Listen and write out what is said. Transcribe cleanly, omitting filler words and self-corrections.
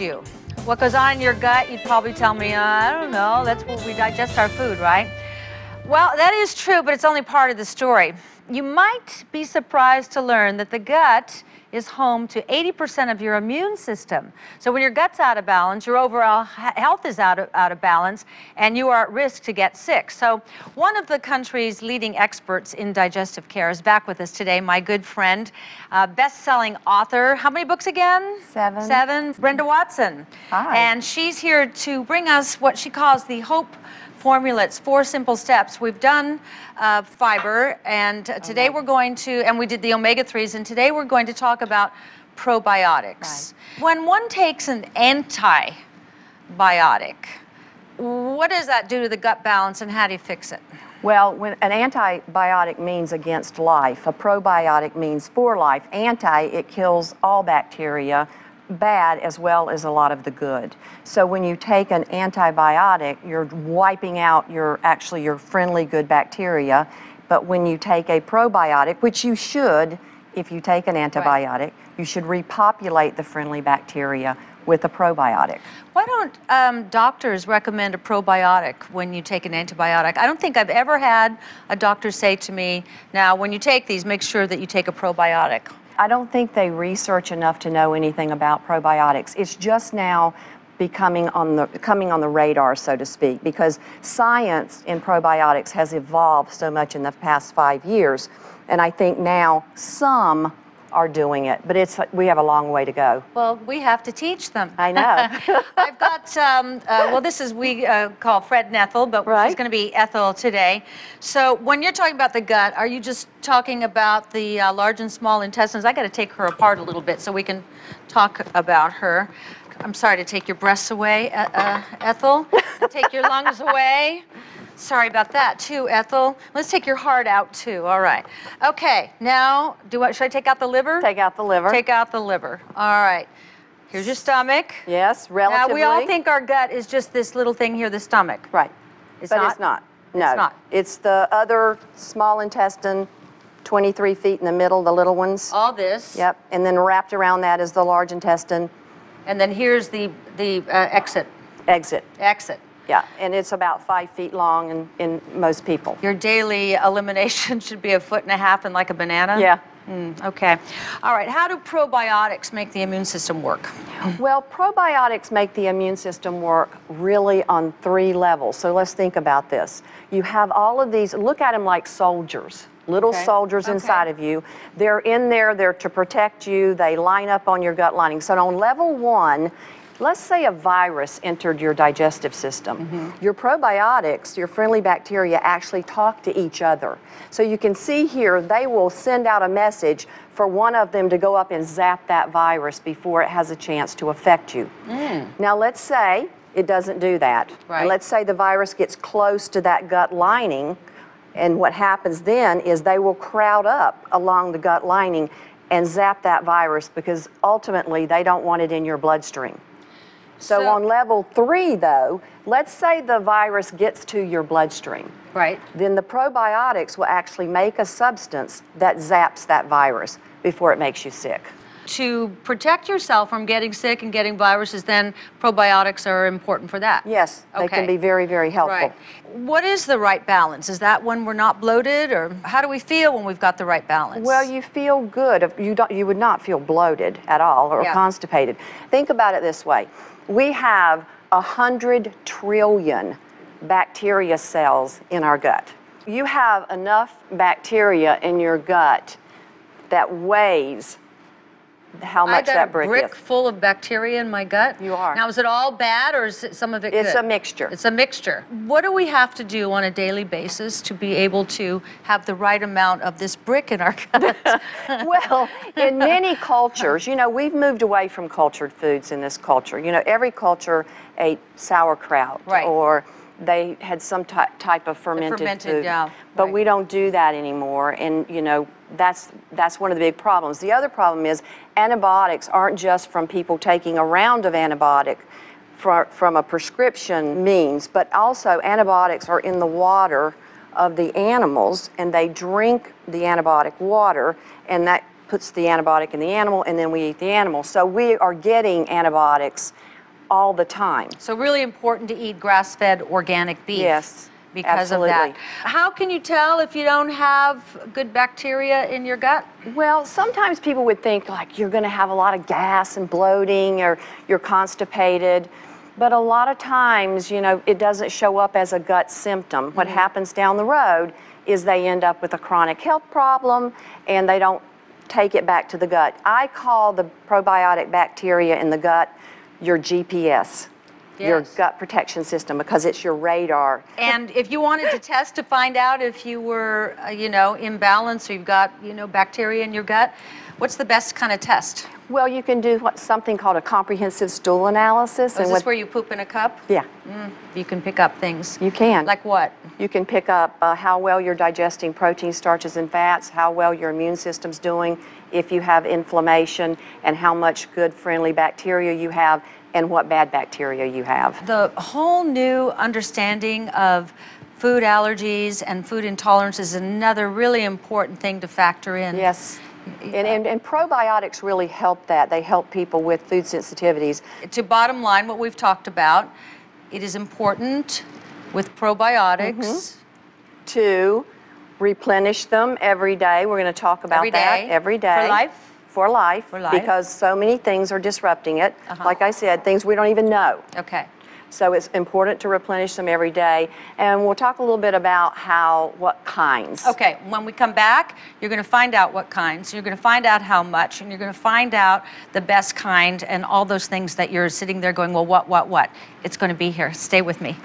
you. What goes on in your gut, you'd probably tell me, I don't know, that's where we digest our food, right? Well, that is true, but it's only part of the story. You might be surprised to learn that the gut is home to 80% of your immune system. So when your gut's out of balance, your overall health is out of balance, and you are at risk to get sick. So one of the country's leading experts in digestive care is back with us today, my good friend, best-selling author. How many books again? 7. 7. Brenda Watson. Hi. And she's here to bring us what she calls the Hope Formula. It's 4 simple steps. We've done fiber, and today we're going to, and we did the omega-3s, and today we're going to talk about probiotics. Right. When one takes an antibiotic, what does that do to the gut balance, and how do you fix it? Well, when an antibiotic means against life, a probiotic means for life. Anti, it kills all bacteria, bad as well as a lot of the good. So when you take an antibiotic, you're wiping out your friendly good bacteria. But when you take a probiotic, which you should, if you take an antibiotic, you should repopulate the friendly bacteria with a probiotic. Why don't doctors recommend a probiotic when you take an antibiotic? I don't think I've ever had a doctor say to me, now when you take these, make sure that you take a probiotic. I don't think they research enough to know anything about probiotics. It's just now coming on the radar, so to speak, because science in probiotics has evolved so much in the past 5 years, and I think now some are doing it, but we have a long way to go. Well, we have to teach them. I know. I've got, well, this is, we call Fred and Ethel, but she's going to be Ethel today. So when you're talking about the gut, are you just talking about the large and small intestines? I got to take her apart a little bit so we can talk about her. I'm sorry to take your breasts away, Ethel. Take your lungs away. Sorry about that too, Ethel. Let's take your heart out too. All right. Okay. Now, should I take out the liver? Take out the liver. Take out the liver. All right. Here's your stomach. Yes, relatively. Now, we all think our gut is just this little thing here, the stomach. Right. It's but not? It's not. No. It's not. It's the other small intestine, 23 feet in the middle, the little ones. All this. Yep. And then wrapped around that is the large intestine. And then here's the exit. Exit. Exit. Yeah, and it's about 5 feet long in most people. Your daily elimination should be 1.5 feet and like a banana? Yeah. Okay. All right. How do probiotics make the immune system work? Well, probiotics make the immune system work really on 3 levels. So let's think about this. You have all of these, look at them like soldiers. Little soldiers inside of you. They're in there, they're to protect you. They line up on your gut lining. So on level 1, let's say a virus entered your digestive system. Your probiotics, your friendly bacteria, actually talk to each other. So you can see here, they will send out a message for one of them to go up and zap that virus before it has a chance to affect you. Now let's say it doesn't do that. And let's say the virus gets close to that gut lining, and what happens then is they will crowd up along the gut lining and zap that virus because ultimately they don't want it in your bloodstream. So on level 3, though, let's say the virus gets to your bloodstream. Right. Then the probiotics will actually make a substance that zaps that virus before it makes you sick. To protect yourself from getting sick and getting viruses, then probiotics are important for that. Yes, they can be very, very helpful. Right. What is the right balance? Is that when we're not bloated, or how do we feel when we've got the right balance? Well, you feel good. You would not feel bloated at all or constipated. Think about it this way. We have 100 trillion bacteria cells in our gut. You have enough bacteria in your gut that weighs how much that brick is. I got a brick full of bacteria in my gut? You are. Now, is it all bad, or is some of it good? It's a mixture. It's a mixture. What do we have to do on a daily basis to be able to have the right amount of this brick in our gut? Well, in many cultures, you know, we've moved away from cultured foods in this culture. You know, every culture ate sauerkraut, or they had some type of fermented food. But we don't do that anymore, and you know, that's one of the big problems. The other problem is antibiotics aren't just from people taking a round of antibiotic from a prescription means, but also antibiotics are in the water of the animals, and they drink the antibiotic water, and that puts the antibiotic in the animal, and then we eat the animal. So we are getting antibiotics all the time. So really important to eat grass-fed organic beef. Yes. Because absolutely. of that. How can you tell if you don't have good bacteria in your gut? Well, sometimes people would think like you're going to have a lot of gas and bloating or you're constipated. But a lot of times, you know, it doesn't show up as a gut symptom. What happens down the road is they end up with a chronic health problem and they don't take it back to the gut. I call the probiotic bacteria in the gut your GPS. Yes. Your gut protection system, because it's your radar. And if you wanted to test to find out if you were, you know, imbalanced or you've got, you know, bacteria in your gut, what's the best kind of test? Well, you can do something called a comprehensive stool analysis. Oh, is this where you poop in a cup? Yeah. You can pick up things. You can. Like what? You can pick up how well you're digesting proteins, starches, and fats, how well your immune system's doing, if you have inflammation, and how much good friendly bacteria you have, and what bad bacteria you have. The whole new understanding of food allergies and food intolerance is another really important thing to factor in. Yes. And probiotics really help that. They help people with food sensitivities. To bottom line, what we've talked about, it is important with probiotics to replenish them every day. We're going to talk about that every day. For life? For life. For life. Because so many things are disrupting it. Like I said, things we don't even know. Okay. So it's important to replenish them every day. And we'll talk a little bit about what kinds. Okay, when we come back, you're going to find out what kinds, you're going to find out how much, and you're going to find out the best kind and all those things that you're sitting there going, well, what? It's going to be here. Stay with me.